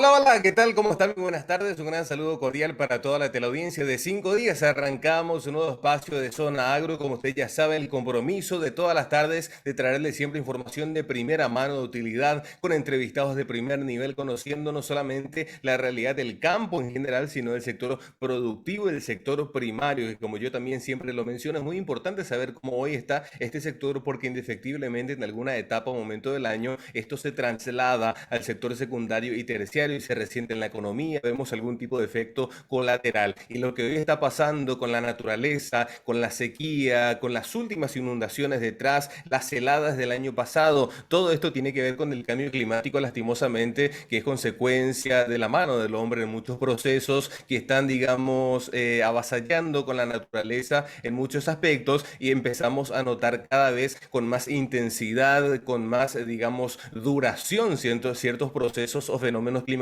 Hola, hola, ¿qué tal? ¿Cómo están? Muy buenas tardes. Un gran saludo cordial para toda la teleaudiencia de 5 días. Arrancamos un nuevo espacio de Zona Agro. Como ustedes ya saben, el compromiso de todas las tardes de traerles siempre información de primera mano de utilidad con entrevistados de primer nivel, conociendo no solamente la realidad del campo en general, sino del sector productivo y del sector primario. Y como yo también siempre lo menciono, es muy importante saber cómo hoy está este sector porque indefectiblemente en alguna etapa o momento del año esto se traslada al sector secundario y terciario y se resiente en la economía, vemos algún tipo de efecto colateral. Y lo que hoy está pasando con la naturaleza, con la sequía, con las últimas inundaciones detrás, las heladas del año pasado, todo esto tiene que ver con el cambio climático, lastimosamente, que es consecuencia de la mano del hombre en muchos procesos que están, digamos, avasallando con la naturaleza en muchos aspectos y empezamos a notar cada vez con más intensidad, con más, digamos, duración ciertos procesos o fenómenos climatológicos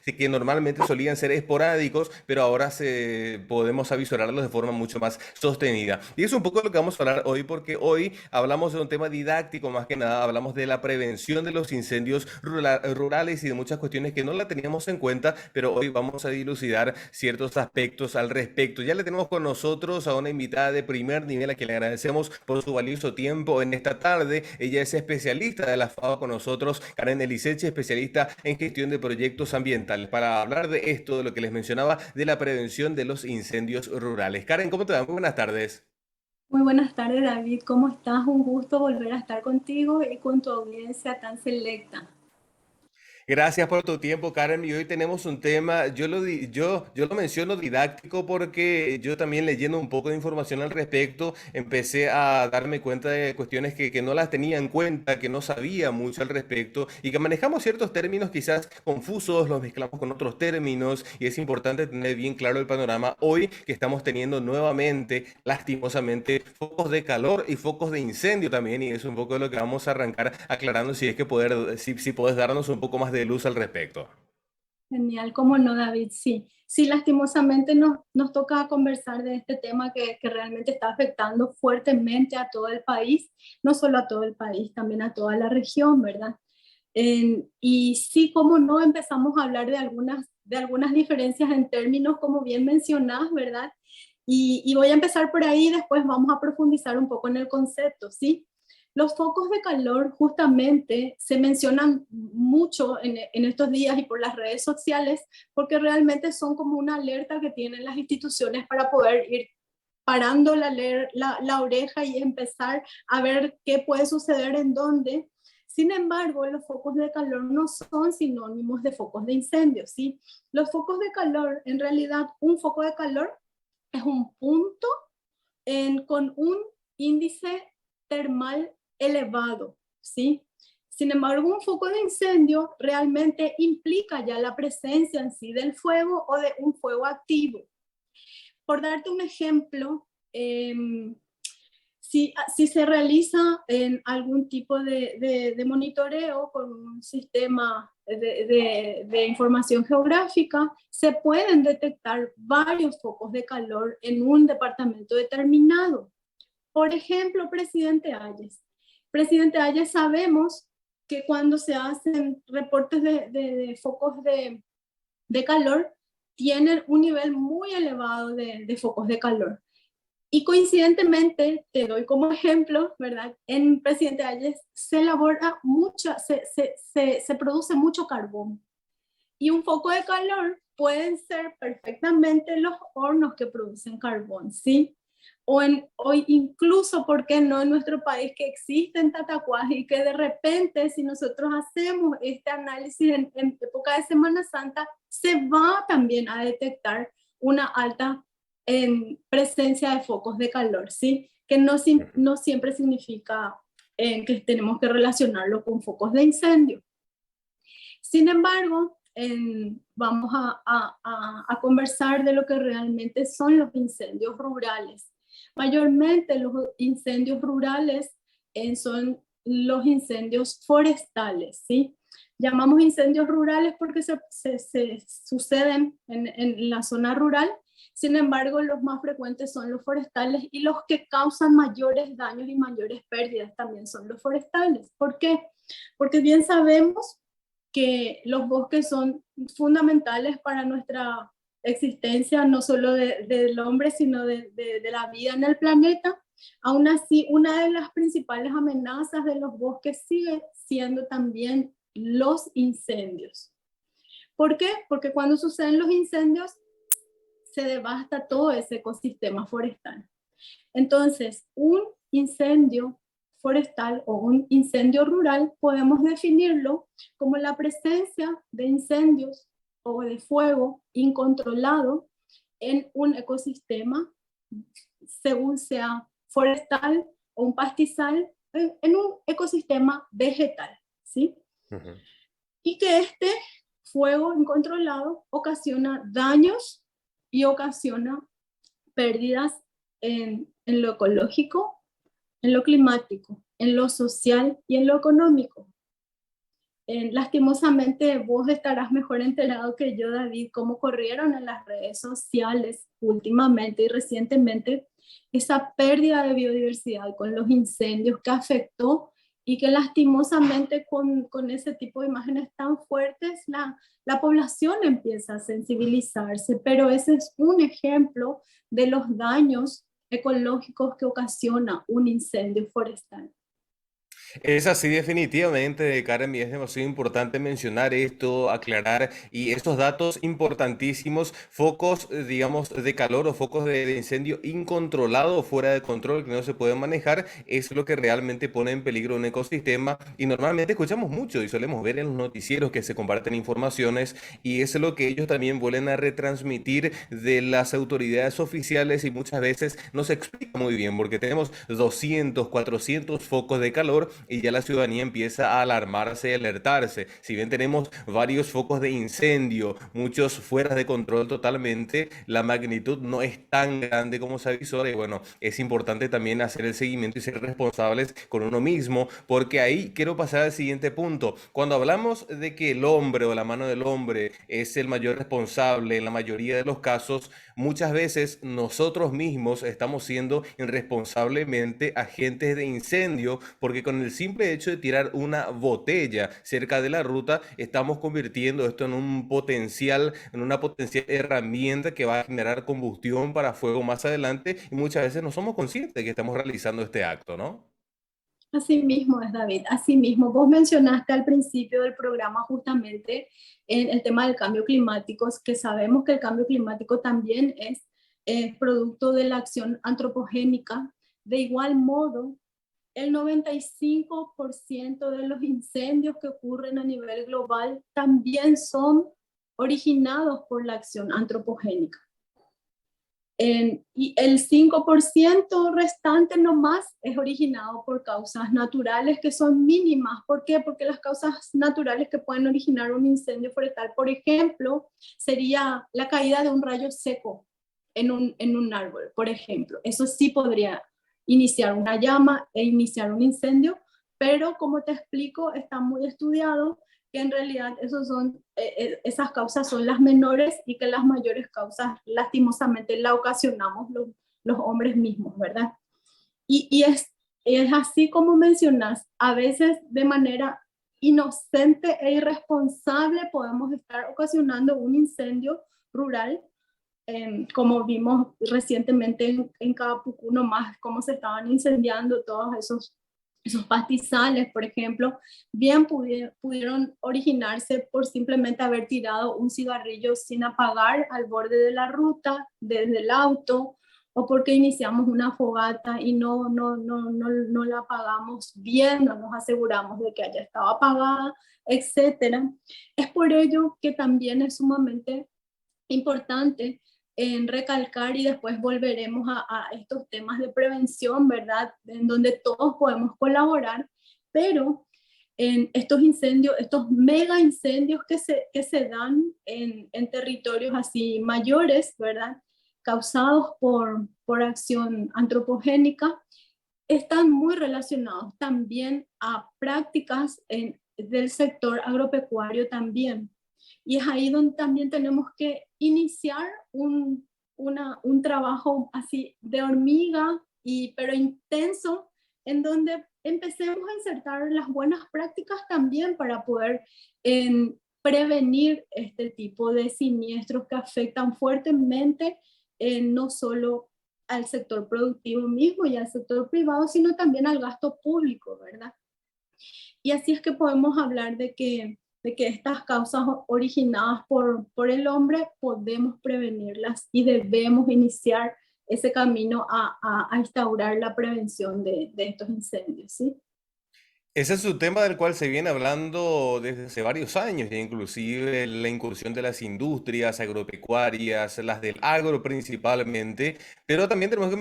que normalmente solían ser esporádicos, pero ahora podemos avisorarlos de forma mucho más sostenida. Y es un poco lo que vamos a hablar hoy, porque hoy hablamos de un tema didáctico, más que nada, hablamos de la prevención de los incendios rurales y de muchas cuestiones que no la teníamos en cuenta, pero hoy vamos a dilucidar ciertos aspectos al respecto. Ya le tenemos con nosotros a una invitada de primer nivel a quien le agradecemos por su valioso tiempo en esta tarde. Ella es especialista de la FAO con nosotros, Karen Eliseche, especialista en gestión de proyectos ambientales, para hablar de esto, de lo que les mencionaba, de la prevención de los incendios rurales. Karen, ¿cómo te va? Muy buenas tardes. Muy buenas tardes, David. ¿Cómo estás? Un gusto volver a estar contigo y con tu audiencia tan selecta. Gracias por tu tiempo, Karen. Y hoy tenemos un tema, yo lo menciono didáctico porque yo también leyendo un poco de información al respecto, empecé a darme cuenta de cuestiones que no las tenía en cuenta, que no sabía mucho al respecto y que manejamos ciertos términos quizás confusos, los mezclamos con otros términos y es importante tener bien claro el panorama hoy que estamos teniendo nuevamente, lastimosamente, focos de calor y focos de incendio también y eso es un poco de lo que vamos a arrancar aclarando si es que si puedes darnos un poco más de luz al respecto. Genial, ¿cómo no, David? Sí, sí, lastimosamente nos toca conversar de este tema que realmente está afectando fuertemente a todo el país, no solo a todo el país, también a toda la región, ¿verdad? Y sí, cómo no, empezamos a hablar de algunas diferencias en términos, como bien mencionás, ¿verdad? Y voy a empezar por ahí, después vamos a profundizar un poco en el concepto, ¿sí? Los focos de calor justamente se mencionan mucho en estos días y por las redes sociales porque realmente son como una alerta que tienen las instituciones para poder ir parando la oreja y empezar a ver qué puede suceder en dónde. Sin embargo, los focos de calor no son sinónimos de focos de incendio, ¿sí? Los focos de calor, en realidad, un foco de calor es un punto con un índice termal elevado, ¿sí? Sin embargo, un foco de incendio realmente implica ya la presencia en sí del fuego o de un fuego activo. Por darte un ejemplo, si se realiza en algún tipo de monitoreo con un sistema de información geográfica, se pueden detectar varios focos de calor en un departamento determinado. Por ejemplo, Presidente Hayes. Presidente Hayes, sabemos que cuando se hacen reportes de focos de calor, tienen un nivel muy elevado de focos de calor. Y coincidentemente, te doy como ejemplo, ¿verdad? En Presidente Hayes se elabora se produce mucho carbón. Y un foco de calor pueden ser perfectamente los hornos que producen carbón, ¿sí? O incluso, ¿por qué no en nuestro país que existen tatacuas y que de repente, si nosotros hacemos este análisis en época de Semana Santa, se va también a detectar una alta presencia de focos de calor, ¿sí? Que no siempre significa que tenemos que relacionarlo con focos de incendio. Sin embargo, vamos a conversar de lo que realmente son los incendios rurales. Mayormente los incendios rurales son los incendios forestales, ¿sí? Llamamos incendios rurales porque se suceden en la zona rural. Sin embargo, los más frecuentes son los forestales y los que causan mayores daños y mayores pérdidas también son los forestales. ¿Por qué? Porque bien sabemos que los bosques son fundamentales para nuestra existencia, no solo del hombre, sino de la vida en el planeta. Aún así, una de las principales amenazas de los bosques sigue siendo también los incendios. ¿Por qué? Porque cuando suceden los incendios, se devasta todo ese ecosistema forestal. Entonces, un incendio forestal o un incendio rural podemos definirlo como la presencia de incendios o de fuego incontrolado en un ecosistema, según sea forestal o un pastizal, en un ecosistema vegetal, ¿sí? Uh-huh. Y que este fuego incontrolado ocasiona daños y ocasiona pérdidas en lo ecológico, en lo climático, en lo social y en lo económico. Lastimosamente, vos estarás mejor enterado que yo, David, cómo corrieron en las redes sociales últimamente y recientemente esa pérdida de biodiversidad con los incendios que afectó y que lastimosamente con ese tipo de imágenes tan fuertes la población empieza a sensibilizarse, pero ese es un ejemplo de los daños ecológicos que ocasiona un incendio forestal. Es así definitivamente, Karen, y es demasiado importante mencionar esto, aclarar, y estos datos importantísimos, focos, digamos, de calor o focos de incendio incontrolado, fuera de control, que no se pueden manejar, es lo que realmente pone en peligro un ecosistema, y normalmente escuchamos mucho y solemos ver en los noticieros que se comparten informaciones, y es lo que ellos también vuelven a retransmitir de las autoridades oficiales, y muchas veces no se explica muy bien, porque tenemos 200, 400 focos de calor, y ya la ciudadanía empieza a alarmarse y alertarse. Si bien tenemos varios focos de incendio, muchos fuera de control totalmente, la magnitud no es tan grande como se avisó. Y bueno, es importante también hacer el seguimiento y ser responsables con uno mismo, porque ahí quiero pasar al siguiente punto. Cuando hablamos de que el hombre o la mano del hombre es el mayor responsable en la mayoría de los casos, muchas veces nosotros mismos estamos siendo irresponsablemente agentes de incendio, porque con el simple hecho de tirar una botella cerca de la ruta, estamos convirtiendo esto en en una potencial herramienta que va a generar combustión para fuego más adelante, y muchas veces no somos conscientes de que estamos realizando este acto, ¿no? Así mismo es, David, así mismo. Vos mencionaste al principio del programa justamente en el tema del cambio climático, que sabemos que el cambio climático también es producto de la acción antropogénica. De igual modo, el 95% de los incendios que ocurren a nivel global también son originados por la acción antropogénica. Y el 5% restante nomás es originado por causas naturales que son mínimas. ¿Por qué? Porque las causas naturales que pueden originar un incendio forestal, por ejemplo, sería la caída de un rayo seco en un árbol, por ejemplo. Eso sí podría iniciar una llama e iniciar un incendio, pero como te explico, está muy estudiado que en realidad esas causas son las menores y que las mayores causas lastimosamente la ocasionamos los hombres mismos, ¿verdad? Y es así como mencionas, a veces de manera inocente e irresponsable podemos estar ocasionando un incendio rural, como vimos recientemente en Capucú nomás, cómo se estaban incendiando todos esos pastizales, por ejemplo, bien pudieron originarse por simplemente haber tirado un cigarrillo sin apagar al borde de la ruta, desde el auto, o porque iniciamos una fogata y no la apagamos bien, no nos aseguramos de que haya estado apagada, etcétera. Es por ello que también es sumamente importante en recalcar, y después volveremos a estos temas de prevención, ¿verdad? En donde todos podemos colaborar, pero en estos incendios, estos mega incendios que se dan en territorios así mayores, ¿verdad? Causados por acción antropogénica, están muy relacionados también a prácticas del sector agropecuario también. Y es ahí donde también tenemos que iniciar un trabajo así de hormiga, pero intenso, en donde empecemos a insertar las buenas prácticas también para poder prevenir este tipo de siniestros que afectan fuertemente no solo al sector productivo mismo y al sector privado, sino también al gasto público, ¿verdad? Y así es que podemos hablar de que estas causas originadas por el hombre podemos prevenirlas y debemos iniciar ese camino a instaurar la prevención de estos incendios, ¿sí? Ese es un tema del cual se viene hablando desde hace varios años, ya inclusive la incursión de las industrias agropecuarias, las del agro principalmente, pero también tenemos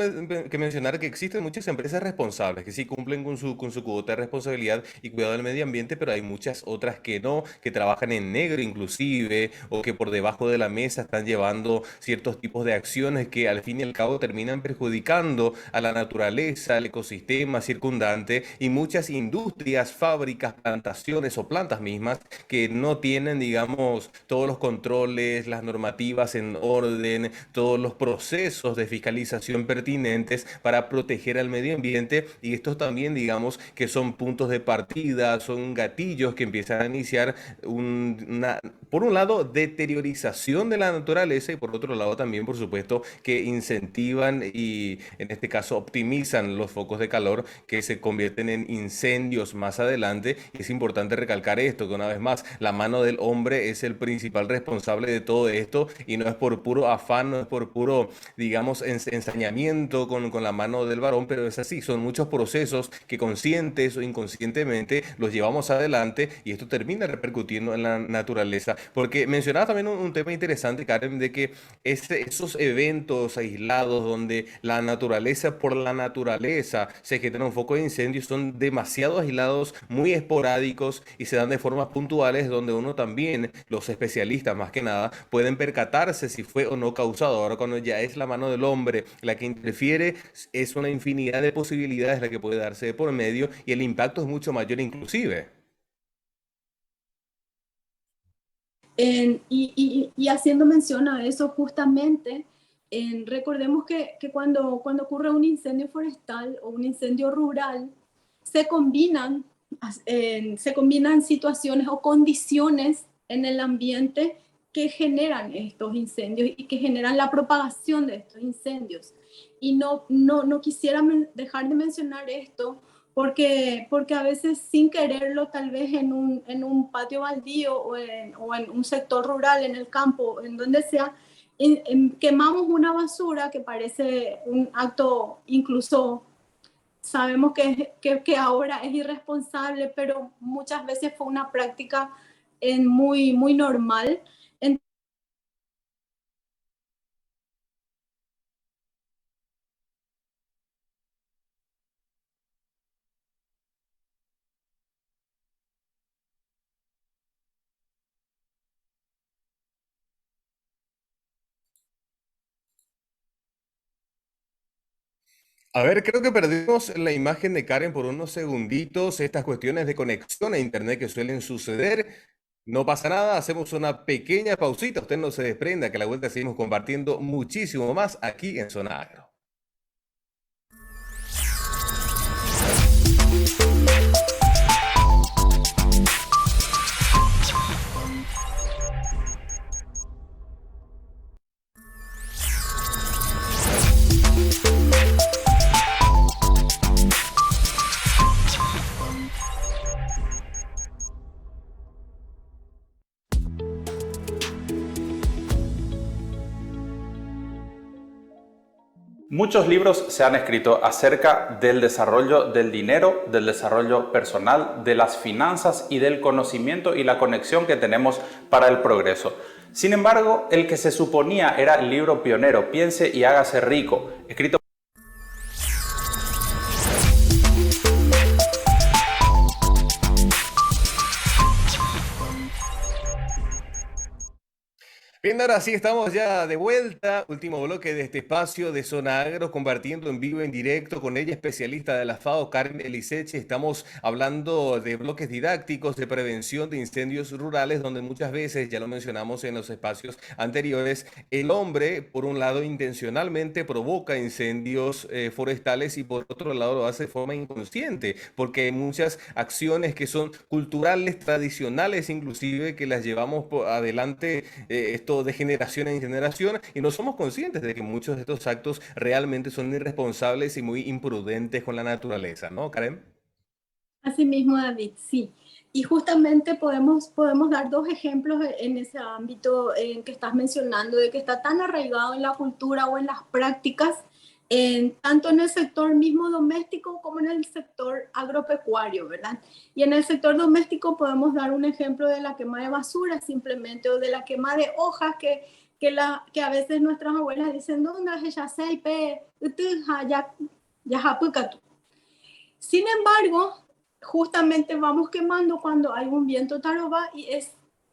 que mencionar que existen muchas empresas responsables que sí cumplen con su cuota de responsabilidad y cuidado del medio ambiente, pero hay muchas otras que no, que trabajan en negro inclusive, o que por debajo de la mesa están llevando ciertos tipos de acciones que al fin y al cabo terminan perjudicando a la naturaleza, al ecosistema circundante y muchas industrias, fábricas, plantaciones o plantas mismas que no tienen, digamos, todos los controles, las normativas en orden, todos los procesos de fiscalización pertinentes para proteger al medio ambiente y estos también, digamos, que son puntos de partida, son gatillos que empiezan a iniciar por un lado, deteriorización de la naturaleza y por otro lado también, por supuesto, que incentivan y en este caso optimizan los focos de calor que se convierten en incendios más adelante. Y es importante recalcar esto, que una vez más, la mano del hombre es el principal responsable de todo esto y no es por puro afán, no es por puro, digamos, ensañamiento con la mano del varón, pero es así, son muchos procesos que conscientes o inconscientemente los llevamos adelante y esto termina repercutiendo en la naturaleza. Porque mencionaba también un tema interesante, Karen, de que esos eventos aislados donde la naturaleza por la naturaleza se genera un foco de incendio son demasiado aislados, muy esporádicos y se dan de formas puntuales donde uno también, los especialistas más que nada, pueden percatarse si fue o no causado. Ahora cuando ya es la mano del hombre la que interfiere, es una infinidad de posibilidades la que puede darse de por medio y el impacto es mucho mayor inclusive. Y haciendo mención a eso justamente, recordemos que cuando ocurre un incendio forestal o un incendio rural, se combinan, se combinan situaciones o condiciones en el ambiente que generan estos incendios y que generan la propagación de estos incendios. Y no quisiera dejar de mencionar esto porque a veces sin quererlo, tal vez en un patio baldío o en un sector rural, en el campo, en donde sea, quemamos una basura que parece un acto incluso, sabemos que ahora es irresponsable, pero muchas veces fue una práctica muy normal. A ver, creo que perdimos la imagen de Karen por unos segunditos. Estas cuestiones de conexión a internet que suelen suceder. No pasa nada, hacemos una pequeña pausita. Usted no se desprenda, que a la vuelta seguimos compartiendo muchísimo más aquí en Zona Agro. Muchos libros se han escrito acerca del desarrollo del dinero, del desarrollo personal, de las finanzas y del conocimiento y la conexión que tenemos para el progreso. Sin embargo, el que se suponía era el libro pionero, Piense y hágase rico, escrito Bien, ahora sí estamos ya de vuelta. Último bloque de este espacio de Zona Agro, compartiendo en vivo, en directo con ella, especialista de la FAO, Karen Eliseche. Estamos hablando de bloques didácticos de prevención de incendios rurales, donde muchas veces, ya lo mencionamos en los espacios anteriores, el hombre, por un lado, intencionalmente provoca incendios forestales y por otro lado lo hace de forma inconsciente, porque hay muchas acciones que son culturales, tradicionales, inclusive, que las llevamos adelante esto de generación en generación y no somos conscientes de que muchos de estos actos realmente son irresponsables y muy imprudentes con la naturaleza, ¿no, Karen? Así mismo, David, sí. Y justamente podemos dar dos ejemplos en ese ámbito en que estás mencionando, de que está tan arraigado en la cultura o en las prácticas, tanto en el sector mismo doméstico como en el sector agropecuario, ¿verdad? Y en el sector doméstico podemos dar un ejemplo de la quema de basura simplemente, o de la quema de hojas que a veces nuestras abuelas dicen, ¿dónde es ella? Sin embargo, justamente vamos quemando cuando hay un viento taroba y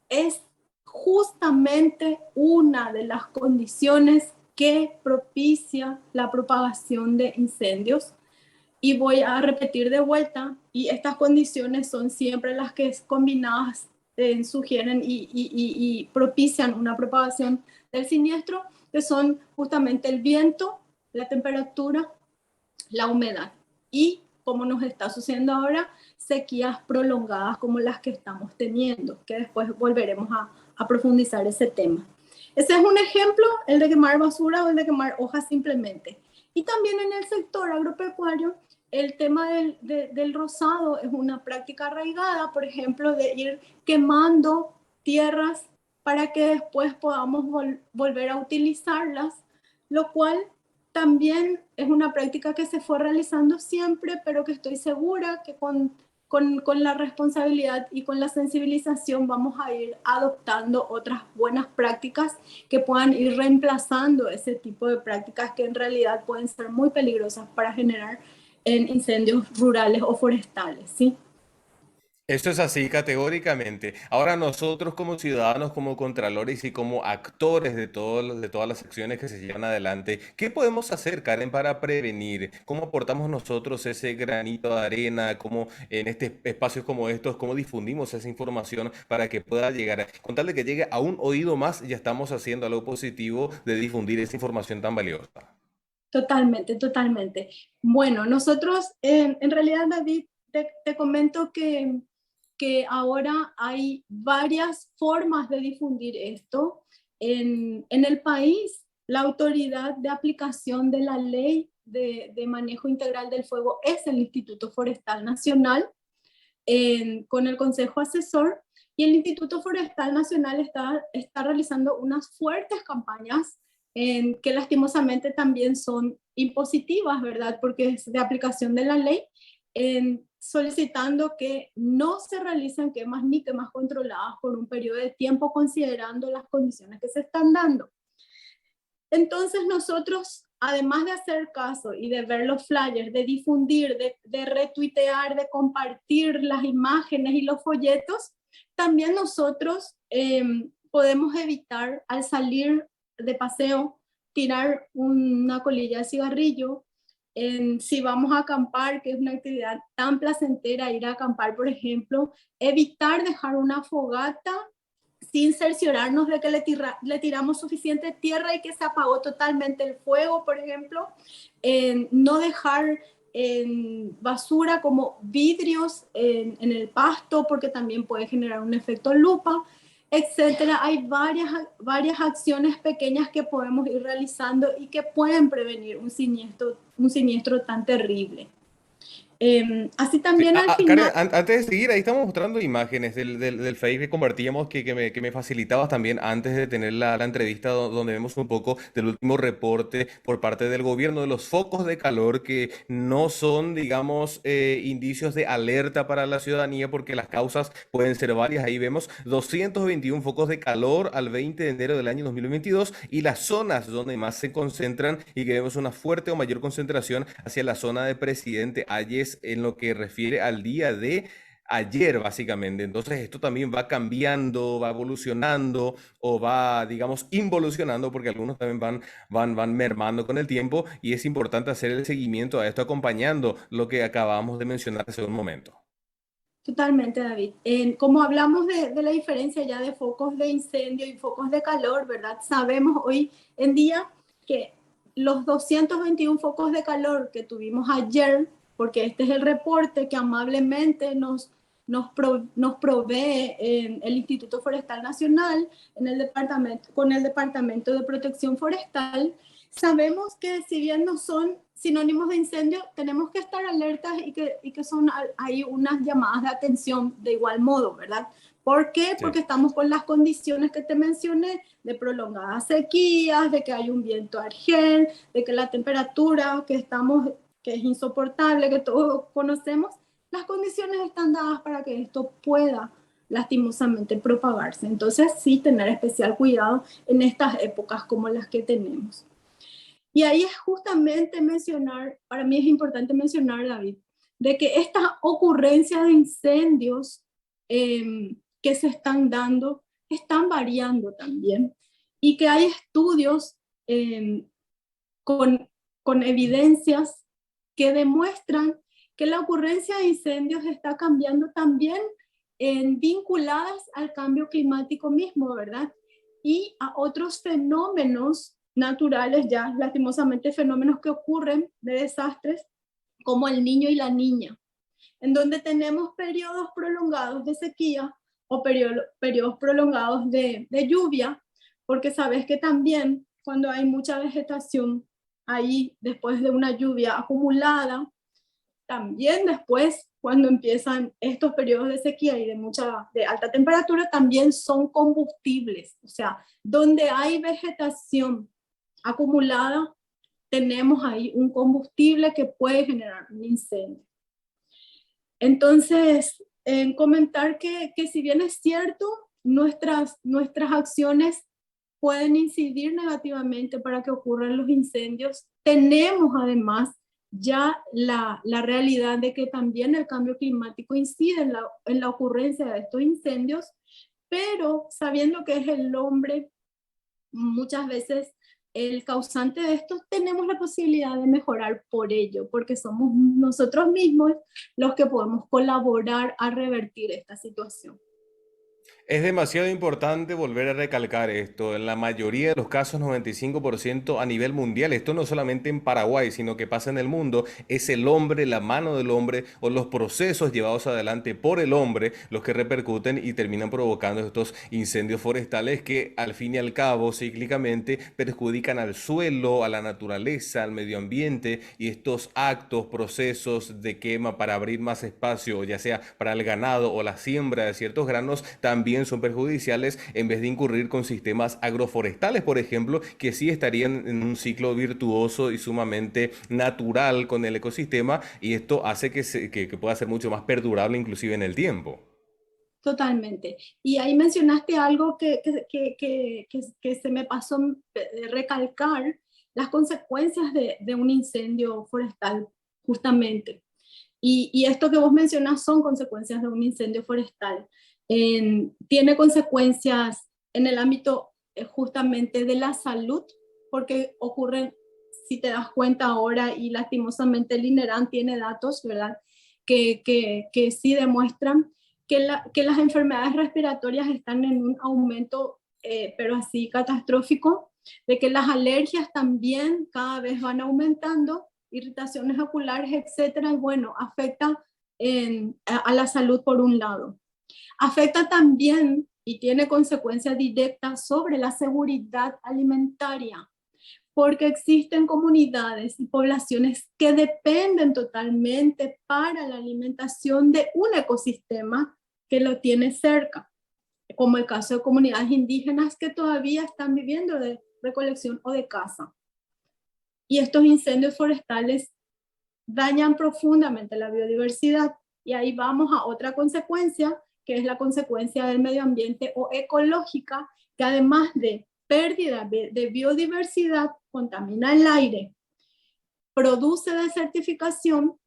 es justamente una de las condiciones que propicia la propagación de incendios. Y voy a repetir de vuelta, y estas condiciones son siempre las que combinadas sugieren y propician una propagación del siniestro, que son justamente el viento, la temperatura, la humedad y, como nos está sucediendo ahora, sequías prolongadas como las que estamos teniendo, que después volveremos a profundizar ese tema. Ese es un ejemplo, el de quemar basura o el de quemar hojas simplemente. Y también en el sector agropecuario, el tema del rozado es una práctica arraigada, por ejemplo, de ir quemando tierras para que después podamos volver a utilizarlas, lo cual también es una práctica que se fue realizando siempre, pero que estoy segura que con la responsabilidad y con la sensibilización vamos a ir adoptando otras buenas prácticas que puedan ir reemplazando ese tipo de prácticas que en realidad pueden ser muy peligrosas para generar en incendios rurales o forestales, ¿sí? Eso es así categóricamente. Ahora nosotros como ciudadanos, como contralores y como actores de de todas las acciones que se llevan adelante, ¿qué podemos hacer, Karen, para prevenir? ¿Cómo aportamos nosotros ese granito de arena? ¿Cómo en espacios como estos, cómo difundimos esa información para que pueda llegar? Con tal de que llegue a un oído más, ya estamos haciendo algo positivo de difundir esa información tan valiosa. Totalmente, totalmente. Bueno, nosotros en realidad, David, te comento que ahora hay varias formas de difundir esto. En el país, la autoridad de aplicación de la ley de manejo integral del fuego es el Instituto Forestal Nacional, con el Consejo Asesor, y el Instituto Forestal Nacional está realizando unas fuertes campañas que lastimosamente también son impositivas, ¿verdad? Porque es de aplicación de la ley, solicitando que no se realicen quemas ni quemas controladas por un periodo de tiempo, considerando las condiciones que se están dando. Entonces nosotros, además de hacer caso y de ver los flyers, de difundir, de retuitear, de compartir las imágenes y los folletos, también nosotros podemos evitar, al salir de paseo, tirar una colilla de cigarrillo. Si vamos a acampar, que es una actividad tan placentera, ir a acampar, por ejemplo, evitar dejar una fogata sin cerciorarnos de que le tiramos suficiente tierra y que se apagó totalmente el fuego, por ejemplo. No dejar basura como vidrios en el pasto, porque también puede generar un efecto lupa, etcétera. Hay varias acciones pequeñas que podemos ir realizando y que pueden prevenir un siniestro tan terrible. Así Sí, también al Karen, final. antes de seguir, ahí estamos mostrando imágenes del Face que compartíamos que me facilitabas también antes de tener la entrevista donde vemos un poco del último reporte por parte del gobierno de los focos de calor que no son, digamos, indicios de alerta para la ciudadanía porque las causas pueden ser varias. Ahí vemos 221 focos de calor al 20 de enero del año 2022 y las zonas donde más se concentran y que vemos una fuerte o mayor concentración hacia la zona de Presidente Hayes en lo que refiere al día de ayer, básicamente. Entonces, esto también va cambiando, va evolucionando o va, digamos, involucionando, porque algunos también van mermando con el tiempo y es importante hacer el seguimiento a esto, acompañando lo que acabamos de mencionar hace un momento. Totalmente, David. Como hablamos de la diferencia ya de focos de incendio y focos de calor, ¿verdad? Sabemos hoy en día que los 221 focos de calor que tuvimos ayer, porque este es el reporte que amablemente nos provee el Instituto Forestal Nacional con el Departamento de Protección Forestal, sabemos que si bien no son sinónimos de incendio, tenemos que estar alertas y que son hay unas llamadas de atención de igual modo, ¿verdad? ¿Por qué? Sí. Porque estamos con las condiciones que te mencioné, de prolongadas sequías, de que hay un viento argel, de que la temperatura que es insoportable, que todos conocemos, las condiciones están dadas para que esto pueda lastimosamente propagarse. Entonces, sí, tener especial cuidado en estas épocas como las que tenemos. Y ahí es justamente mencionar, para mí es importante mencionar, David, de que estas ocurrencias de incendios que se están dando están variando también y que hay estudios con evidencias que demuestran que la ocurrencia de incendios está cambiando también vinculadas al cambio climático mismo, ¿verdad? Y a otros fenómenos naturales, ya lastimosamente fenómenos que ocurren de desastres, como el Niño y la Niña, en donde tenemos periodos prolongados de sequía o periodos prolongados de lluvia, porque sabes que también cuando hay mucha vegetación ahí después de una lluvia acumulada, también después cuando empiezan estos periodos de sequía y de alta temperatura, también son combustibles. O sea, donde hay vegetación acumulada, tenemos ahí un combustible que puede generar un incendio. Entonces, comentar que si bien es cierto, nuestras acciones pueden incidir negativamente para que ocurran los incendios, tenemos además ya la realidad de que también el cambio climático incide en la ocurrencia de estos incendios, pero sabiendo que es el hombre muchas veces el causante de esto, tenemos la posibilidad de mejorar por ello, porque somos nosotros mismos los que podemos colaborar a revertir esta situación. Es demasiado importante volver a recalcar esto. En la mayoría de los casos, 95% a nivel mundial, esto no solamente en Paraguay, sino que pasa en el mundo, es el hombre, la mano del hombre o los procesos llevados adelante por el hombre los que repercuten y terminan provocando estos incendios forestales que al fin y al cabo, cíclicamente, perjudican al suelo, a la naturaleza, al medio ambiente y estos actos, procesos de quema para abrir más espacio, ya sea para el ganado o la siembra de ciertos granos, también son perjudiciales en vez de incurrir con sistemas agroforestales, por ejemplo, que sí estarían en un ciclo virtuoso y sumamente natural con el ecosistema y esto hace que pueda ser mucho más perdurable inclusive en el tiempo. Totalmente. Y ahí mencionaste algo que se me pasó recalcar, las consecuencias de un incendio forestal, justamente. Y esto que vos mencionas son consecuencias de un incendio forestal. Tiene consecuencias en el ámbito justamente de la salud, porque ocurren, si te das cuenta ahora, y lastimosamente el INERAN tiene datos, ¿verdad? Que sí demuestran que las enfermedades respiratorias están en un aumento, pero así catastrófico, de que las alergias también cada vez van aumentando, irritaciones oculares, etcétera, y bueno, afecta a la salud por un lado. Afecta también y tiene consecuencias directas sobre la seguridad alimentaria, porque existen comunidades y poblaciones que dependen totalmente para la alimentación de un ecosistema que lo tiene cerca, como el caso de comunidades indígenas que todavía están viviendo de recolección o de caza. Y estos incendios forestales dañan profundamente la biodiversidad. Y ahí vamos a otra consecuencia, que es la consecuencia del medio ambiente o ecológica, que además de pérdida de biodiversidad, contamina el aire, produce desertificación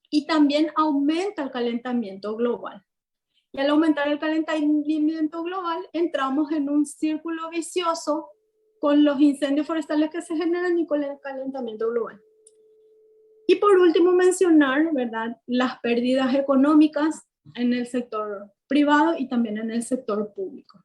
y también aumenta el calentamiento global. Y al aumentar el calentamiento global, entramos en un círculo vicioso con los incendios forestales que se generan y con el calentamiento global. Y por último mencionar, ¿verdad?, las pérdidas económicas en el sector privado y también en el sector público.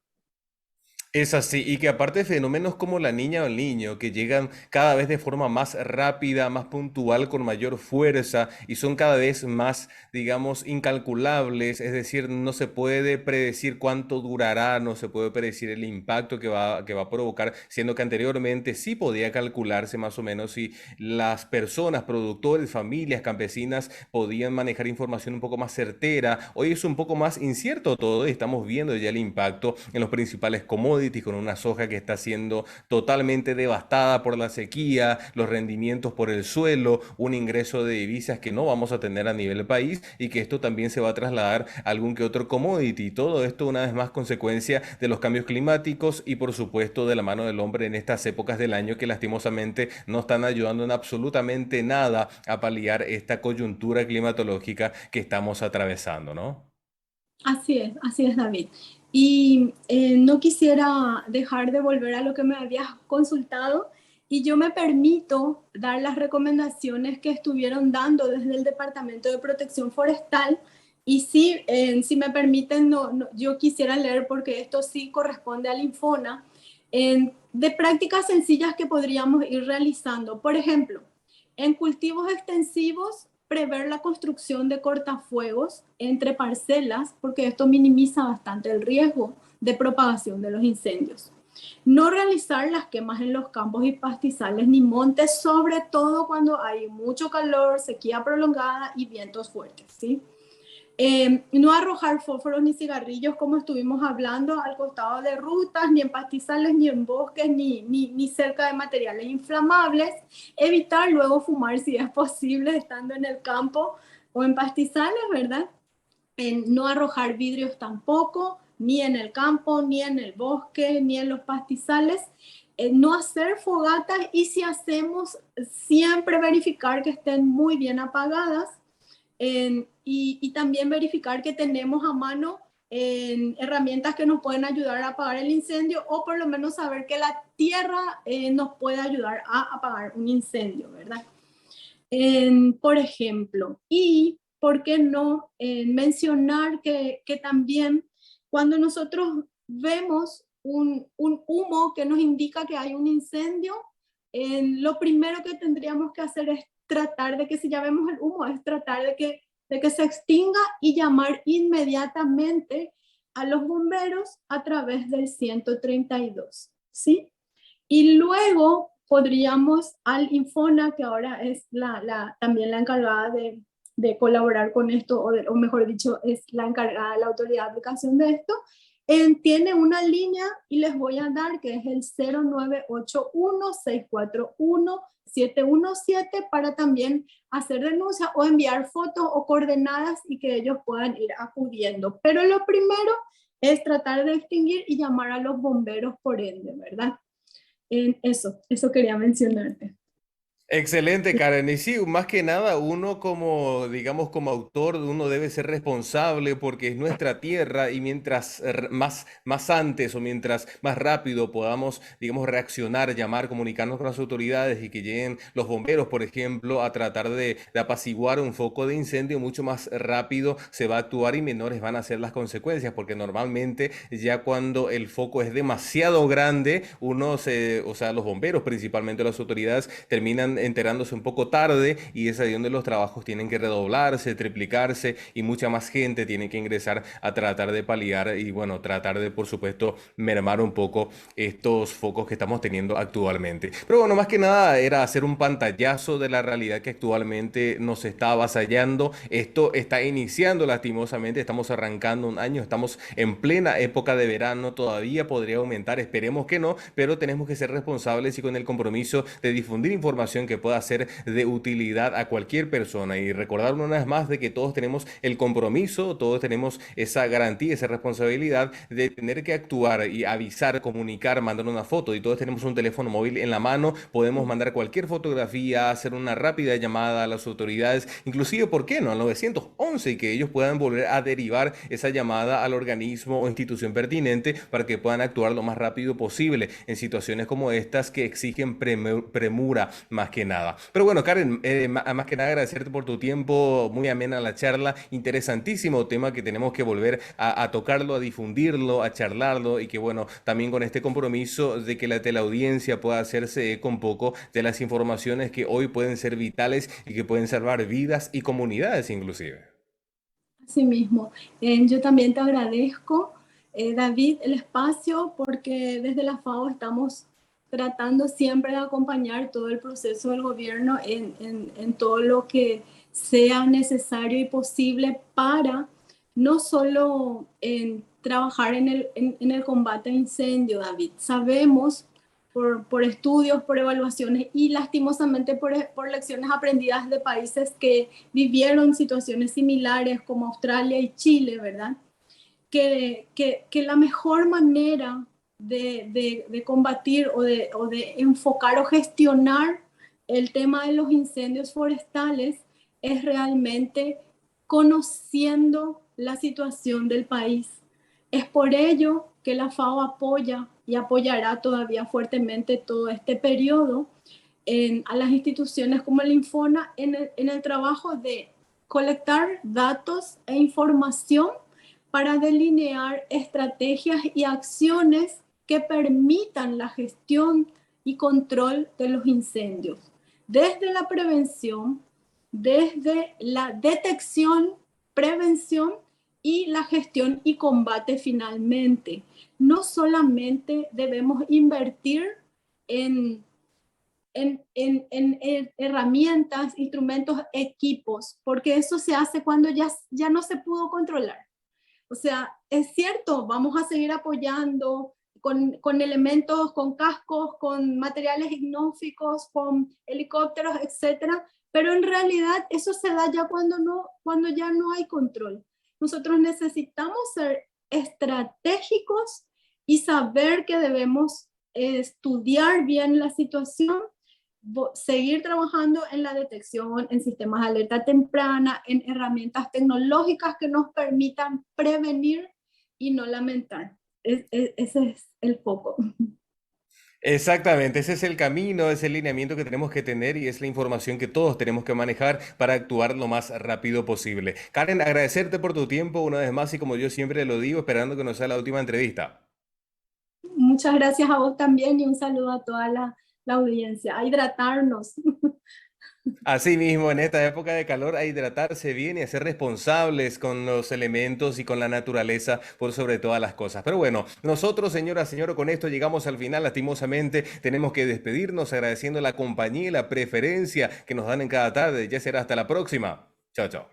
Es así, y que aparte de fenómenos como la niña o el niño, que llegan cada vez de forma más rápida, más puntual, con mayor fuerza, y son cada vez más, digamos, incalculables, es decir, no se puede predecir cuánto durará, no se puede predecir el impacto que va a provocar, siendo que anteriormente sí podía calcularse más o menos si las personas, productores, familias, campesinas, podían manejar información un poco más certera. Hoy es un poco más incierto todo y estamos viendo ya el impacto en los principales commodities, con una soja que está siendo totalmente devastada por la sequía, los rendimientos por el suelo, un ingreso de divisas que no vamos a tener a nivel país y que esto también se va a trasladar a algún que otro commodity. Todo esto una vez más consecuencia de los cambios climáticos y por supuesto de la mano del hombre en estas épocas del año que lastimosamente no están ayudando en absolutamente nada a paliar esta coyuntura climatológica que estamos atravesando, ¿no? Así es, David. Y no quisiera dejar de volver a lo que me habías consultado y yo me permito dar las recomendaciones que estuvieron dando desde el Departamento de Protección Forestal y sí, si me permiten, yo quisiera leer porque esto sí corresponde al Infona, de prácticas sencillas que podríamos ir realizando. Por ejemplo, en cultivos extensivos, prever la construcción de cortafuegos entre parcelas, porque esto minimiza bastante el riesgo de propagación de los incendios. No realizar las quemas en los campos y pastizales ni montes, sobre todo cuando hay mucho calor, sequía prolongada y vientos fuertes, ¿sí? No arrojar fósforos ni cigarrillos como estuvimos hablando al costado de rutas, ni en pastizales, ni en bosques, ni cerca de materiales inflamables. Evitar luego fumar si es posible estando en el campo o en pastizales, ¿verdad? No arrojar vidrios tampoco, ni en el campo, ni en el bosque, ni en los pastizales. No hacer fogatas y si hacemos, siempre verificar que estén muy bien apagadas. Y también verificar que tenemos a mano herramientas que nos pueden ayudar a apagar el incendio o por lo menos saber que la tierra nos puede ayudar a apagar un incendio, ¿verdad? Por ejemplo, y por qué no mencionar que también cuando nosotros vemos un humo que nos indica que hay un incendio, lo primero que tendríamos que hacer es tratar de que si ya vemos el humo, es tratar de que se extinga y llamar inmediatamente a los bomberos a través del 132, ¿sí? Y luego podríamos al Infona, que ahora es también la encargada de colaborar con esto, o mejor dicho, es la encargada de la autoridad de aplicación de esto, tiene una línea y les voy a dar que es el 0981-641-717 para también hacer denuncia o enviar fotos o coordenadas y que ellos puedan ir acudiendo. Pero lo primero es tratar de extinguir y llamar a los bomberos por ende, ¿verdad? Eso quería mencionarte. Excelente, Karen. Y sí, más que nada, uno como, digamos, como autor, uno debe ser responsable porque es nuestra tierra y mientras más antes o mientras más rápido podamos, digamos, reaccionar, llamar, comunicarnos con las autoridades y que lleguen los bomberos, por ejemplo, a tratar de apaciguar un foco de incendio, mucho más rápido se va a actuar y menores van a ser las consecuencias, porque normalmente ya cuando el foco es demasiado grande, o sea, los bomberos, principalmente las autoridades, terminan enterándose un poco tarde y es ahí donde los trabajos tienen que redoblarse, triplicarse y mucha más gente tiene que ingresar a tratar de paliar y bueno, tratar de por supuesto mermar un poco estos focos que estamos teniendo actualmente. Pero bueno, más que nada era hacer un pantallazo de la realidad que actualmente nos está avasallando. Esto está iniciando lastimosamente, estamos arrancando un año, estamos en plena época de verano, todavía podría aumentar, esperemos que no, pero tenemos que ser responsables y con el compromiso de difundir información información que pueda ser de utilidad a cualquier persona. Y recordar una vez más de que todos tenemos el compromiso, todos tenemos esa garantía, esa responsabilidad de tener que actuar y avisar, comunicar, mandar una foto. Y todos tenemos un teléfono móvil en la mano, podemos mandar cualquier fotografía, hacer una rápida llamada a las autoridades, inclusive, ¿por qué no?, al 911, y que ellos puedan volver a derivar esa llamada al organismo o institución pertinente para que puedan actuar lo más rápido posible en situaciones como estas que exigen premura más que nada. Pero bueno, Karen, más que nada agradecerte por tu tiempo, muy amena la charla, interesantísimo tema que tenemos que volver a tocarlo, a difundirlo, a charlarlo, y que bueno, también con este compromiso de que la teleaudiencia pueda hacerse eco un poco de las informaciones que hoy pueden ser vitales y que pueden salvar vidas y comunidades inclusive. Asimismo, yo también te agradezco, David, el espacio, porque desde la FAO estamos tratando siempre de acompañar todo el proceso del gobierno en todo lo que sea necesario y posible para no solo trabajar en el combate a incendio, David. Sabemos por estudios, por evaluaciones y lastimosamente por lecciones aprendidas de países que vivieron situaciones similares como Australia y Chile, ¿verdad? Que la mejor manera de combatir o de enfocar o gestionar el tema de los incendios forestales es realmente conociendo la situación del país. Es por ello que la FAO apoya y apoyará todavía fuertemente todo este periodo a las instituciones como el Infona en el trabajo de colectar datos e información para delinear estrategias y acciones que permitan la gestión y control de los incendios, desde la prevención, desde la detección, prevención y la gestión y combate finalmente. No solamente debemos invertir en herramientas, instrumentos, equipos, porque eso se hace cuando ya no se pudo controlar. O sea, es cierto, vamos a seguir apoyando con elementos, con cascos, con materiales ignóficos, con helicópteros, etcétera, pero en realidad eso se da ya cuando ya no hay control. Nosotros necesitamos ser estratégicos y saber que debemos estudiar bien la situación, seguir trabajando en la detección, en sistemas de alerta temprana, en herramientas tecnológicas que nos permitan prevenir y no lamentar. Ese es el foco. Exactamente, ese es el camino, es el lineamiento que tenemos que tener y es la información que todos tenemos que manejar para actuar lo más rápido posible. Karen, agradecerte por tu tiempo una vez más y como yo siempre lo digo, esperando que nos sea la última entrevista. Muchas gracias a vos también y un saludo a toda la audiencia. A hidratarnos. Así mismo, en esta época de calor, a hidratarse bien y a ser responsables con los elementos y con la naturaleza por sobre todas las cosas. Pero bueno, nosotros, señora, señor, con esto llegamos al final. Lastimosamente, tenemos que despedirnos agradeciendo la compañía y la preferencia que nos dan en cada tarde. Ya será hasta la próxima. Chao, chao.